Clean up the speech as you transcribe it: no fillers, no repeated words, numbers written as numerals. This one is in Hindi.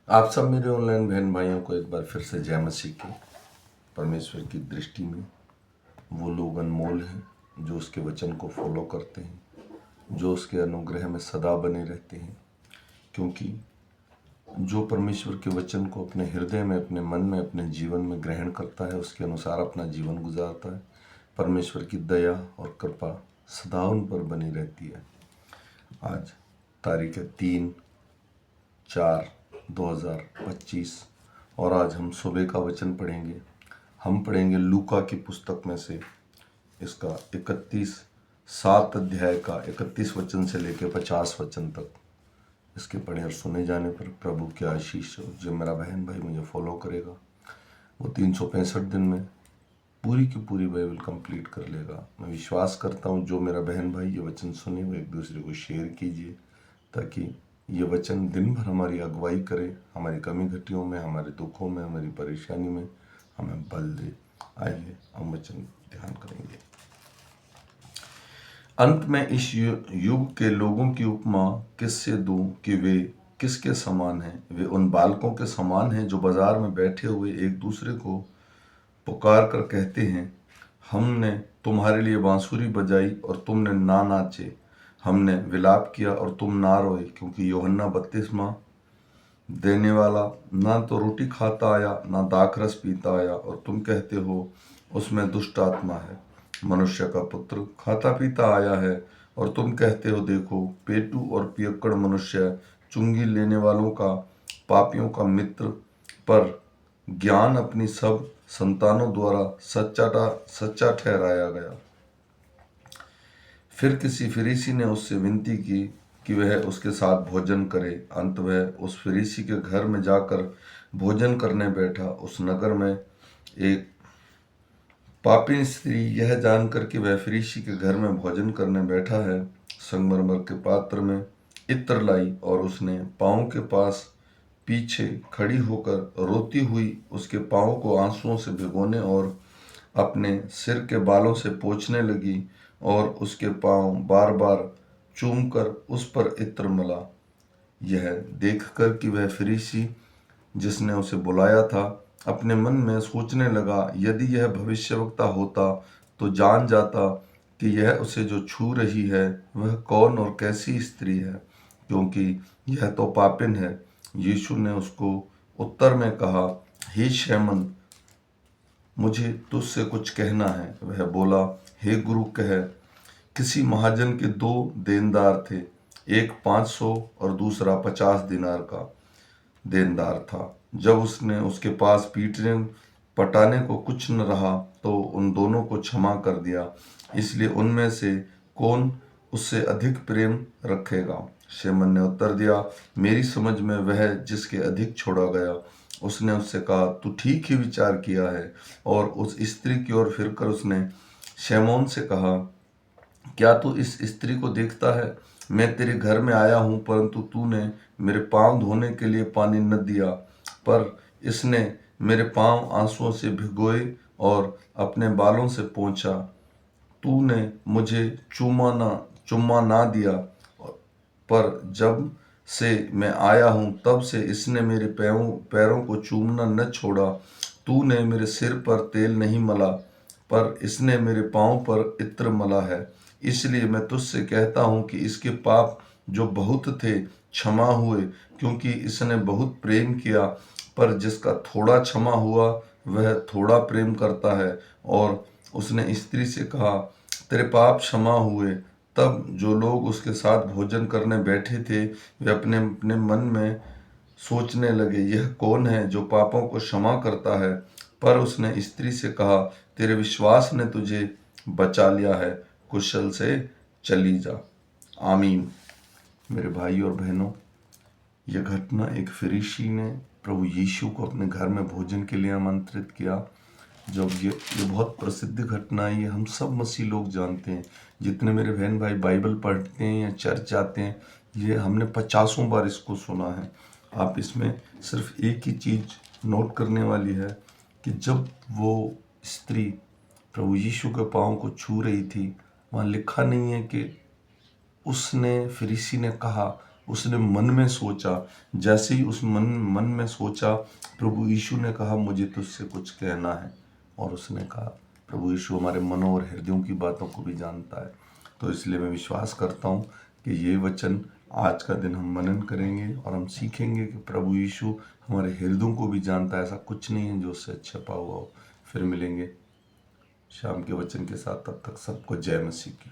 आप सब मेरे ऑनलाइन बहन भाइयों को एक बार फिर से जय मसीह की। परमेश्वर की दृष्टि में वो लोग अनमोल हैं जो उसके वचन को फॉलो करते हैं, जो उसके अनुग्रह में सदा बने रहते हैं। क्योंकि जो परमेश्वर के वचन को अपने हृदय में, अपने मन में, अपने जीवन में ग्रहण करता है, उसके अनुसार अपना जीवन गुजारता है, परमेश्वर की दया और कृपा सदा उन पर बनी रहती है। आज तारीख है 3/4/2025 और आज हम सुबह का वचन पढ़ेंगे। हम पढ़ेंगे लूका की पुस्तक में से इसका 7 अध्याय का 31 वचन से लेकर 50 वचन तक। इसके पढ़े और सुने जाने पर प्रभु की आशीष हो। जो मेरा बहन भाई मुझे फॉलो करेगा वो 365 दिन में पूरी की पूरी बाइबल कंप्लीट कर लेगा। मैं विश्वास करता हूँ जो मेरा बहन भाई ये वचन सुने वो एक दूसरे को शेयर कीजिए, ताकि ये वचन दिन भर हमारी अगुवाई करे, हमारी कमी घटियों में, हमारे दुखों में, हमारी परेशानी में हमें बल दे। आइए हम वचन ध्यान करेंगे। अंत में इस युग के लोगों की उपमा किससे दूं कि वे किसके समान हैं? वे उन बालकों के समान हैं जो बाजार में बैठे हुए एक दूसरे को पुकार कर कहते हैं, हमने तुम्हारे लिए बांसुरी बजाई और तुमने ना नाचे, हमने विलाप किया और तुम ना रोए। क्योंकि यूहन्ना बपतिस्मा देने वाला ना तो रोटी खाता आया ना दाखरस पीता आया, और तुम कहते हो उसमें दुष्ट आत्मा है। मनुष्य का पुत्र खाता पीता आया है और तुम कहते हो देखो पेटू और पियक्कड़ मनुष्य, चुंगी लेने वालों का, पापियों का मित्र। पर ज्ञान अपनी सब संतानों द्वारा सच्चा ठहराया गया। फिर किसी फरीसी ने उससे विनती की कि वह उसके साथ भोजन करे। अंत वह उस फरीसी के घर में जाकर भोजन करने बैठा। उस नगर में एक पापी स्त्री यह जानकर कि वह फरीसी के घर में भोजन करने बैठा है, संगमरमर के पात्र में इत्र लाई और उसने पाँव के पास पीछे खड़ी होकर रोती हुई उसके पाँव को आंसुओं से भिगोने और अपने सिर के बालों से पोंछने लगी और उसके पाँव बार बार चूमकर उस पर इत्र मला। यह देखकर कि वह फरीसी जिसने उसे बुलाया था अपने मन में सोचने लगा, यदि यह भविष्यवक्ता होता तो जान जाता कि यह उसे जो छू रही है वह कौन और कैसी स्त्री है, क्योंकि यह तो पापिन है। यीशु ने उसको उत्तर में कहा, हे शैमन, मुझे तुझसे कुछ कहना है। वह बोला, हे गुरु कह। किसी महाजन के 2 देनदार थे, एक 500 और दूसरा 50 दिनार का देनदार था। जब उसने उसके पास पीटने पटाने को कुछ न रहा तो उन दोनों को क्षमा कर दिया। इसलिए उनमें से कौन उससे अधिक प्रेम रखेगा? शैमन ने उत्तर दिया, मेरी समझ में वह जिसके अधिक छोड़ा गया। उसने उससे कहा, तू ठीक ही विचार किया है। और उस स्त्री की ओर फिरकर उसने शैमोन से कहा, क्या तू इस स्त्री को देखता है? मैं तेरे घर में आया हूँ, परंतु तूने मेरे पांव धोने के लिए पानी न दिया, पर इसने मेरे पांव आंसुओं से भिगोए और अपने बालों से पोंछा। तूने मुझे चुम्मा ना दिया, पर जब से मैं आया हूँ तब से इसने मेरे पैरों को चूमना न छोड़ा। तूने मेरे सिर पर तेल नहीं मला, पर इसने मेरे पाँव पर इत्र मला है। इसलिए मैं तुझसे कहता हूँ कि इसके पाप जो बहुत थे क्षमा हुए, क्योंकि इसने बहुत प्रेम किया। पर जिसका थोड़ा क्षमा हुआ वह थोड़ा प्रेम करता है। और उसने स्त्री से कहा, तेरे पाप क्षमा हुए। तब जो लोग उसके साथ भोजन करने बैठे थे वे अपने अपने मन में सोचने लगे, यह कौन है जो पापों को क्षमा करता है? पर उसने स्त्री से कहा, तेरे विश्वास ने तुझे बचा लिया है, कुशल से चली जा। आमीन। मेरे भाई और बहनों, यह घटना एक फरीसी ने प्रभु यीशु को अपने घर में भोजन के लिए आमंत्रित किया। जब ये बहुत प्रसिद्ध घटना है, ये हम सब मसीह लोग जानते हैं। जितने मेरे बहन भाई बाइबल पढ़ते हैं या चर्च जाते हैं, ये हमने 50 बार इसको सुना है। आप इसमें सिर्फ एक ही चीज़ नोट करने वाली है कि जब वो स्त्री प्रभु यीशु के पाँव को छू रही थी, वहाँ लिखा नहीं है कि उसने फरीसी ने कहा उसने मन में सोचा, जैसे ही उस मन में सोचा, प्रभु यीशु ने कहा मुझे तुझसे कुछ कहना है। और उसने कहा, प्रभु यीशु हमारे मनों और हृदयों की बातों को भी जानता है। तो इसलिए मैं विश्वास करता हूँ कि ये वचन आज का दिन हम मनन करेंगे और हम सीखेंगे कि प्रभु यीशु हमारे हृदयों को भी जानता है। ऐसा कुछ नहीं है जो उससे छिपा हुआ हो। फिर मिलेंगे शाम के वचन के साथ, तब तक सबको जय मसीह की।